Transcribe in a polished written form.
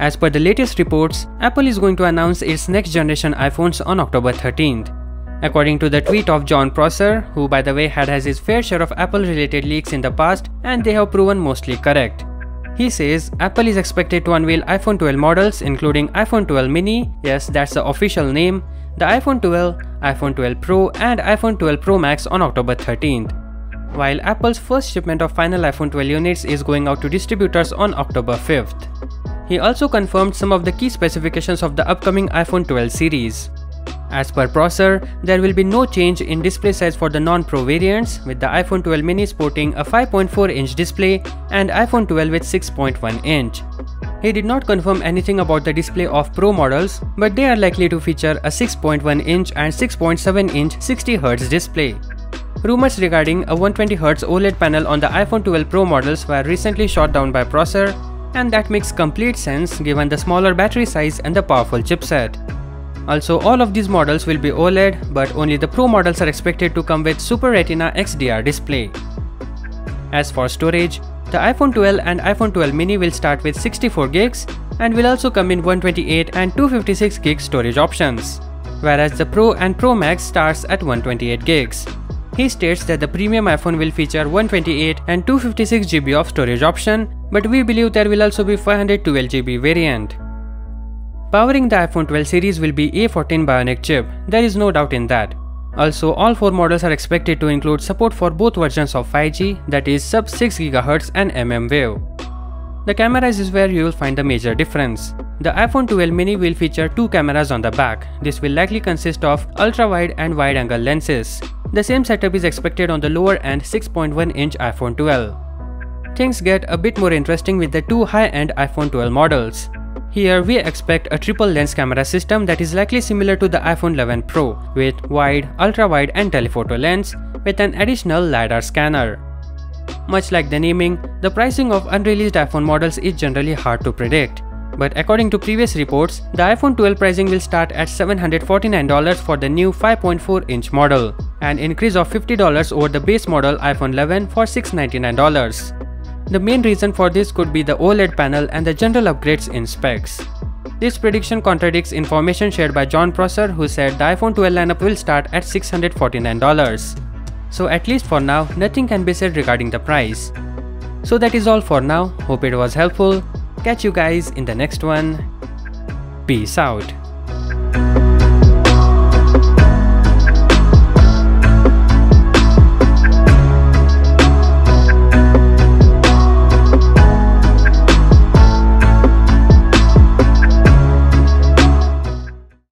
As per the latest reports, Apple is going to announce its next generation iPhones on October 13th. According to the tweet of John Prosser, who by the way had his fair share of Apple related leaks in the past and they have proven mostly correct. He says Apple is expected to unveil iPhone 12 models including iPhone 12 mini, yes that's the official name, the iPhone 12, iPhone 12 Pro and iPhone 12 Pro Max on October 13th. While Apple's first shipment of final iPhone 12 units is going out to distributors on October 5th. He also confirmed some of the key specifications of the upcoming iPhone 12 series. As per Prosser, there will be no change in display size for the non-Pro variants, with the iPhone 12 mini sporting a 5.4-inch display and iPhone 12 with 6.1-inch. He did not confirm anything about the display of Pro models, but they are likely to feature a 6.1-inch and 6.7-inch 60Hz display. Rumors regarding a 120Hz OLED panel on the iPhone 12 Pro models were recently shot down by Prosser, and that makes complete sense given the smaller battery size and the powerful chipset. Also, all of these models will be OLED, but only the Pro models are expected to come with Super Retina XDR display. As for storage, the iPhone 12 and iPhone 12 mini will start with 64GB and will also come in 128 and 256GB storage options, whereas the Pro and Pro Max starts at 128GB. He states that the premium iPhone will feature 128 and 256GB of storage option, but we believe there will also be 512GB variant. Powering the iPhone 12 series will be A14 Bionic chip, there is no doubt in that. Also, all 4 models are expected to include support for both versions of 5G, that is sub 6 GHz and mmWave. The cameras is where you will find the major difference. The iPhone 12 mini will feature 2 cameras on the back. This will likely consist of ultra-wide and wide-angle lenses. The same setup is expected on the lower end 6.1-inch iPhone 12. Things get a bit more interesting with the 2 high-end iPhone 12 models. Here we expect a triple lens camera system that is likely similar to the iPhone 11 Pro with wide, ultra-wide and telephoto lens with an additional LiDAR scanner. Much like the naming, the pricing of unreleased iPhone models is generally hard to predict. But according to previous reports, the iPhone 12 pricing will start at $749 for the new 5.4-inch model, an increase of $50 over the base model iPhone 11 for $699. The main reason for this could be the OLED panel and the general upgrades in specs. This prediction contradicts information shared by John Prosser, who said the iPhone 12 lineup will start at $649. So at least for now, nothing can be said regarding the price. So that is all for now, hope it was helpful. Catch you guys in the next one. Peace out.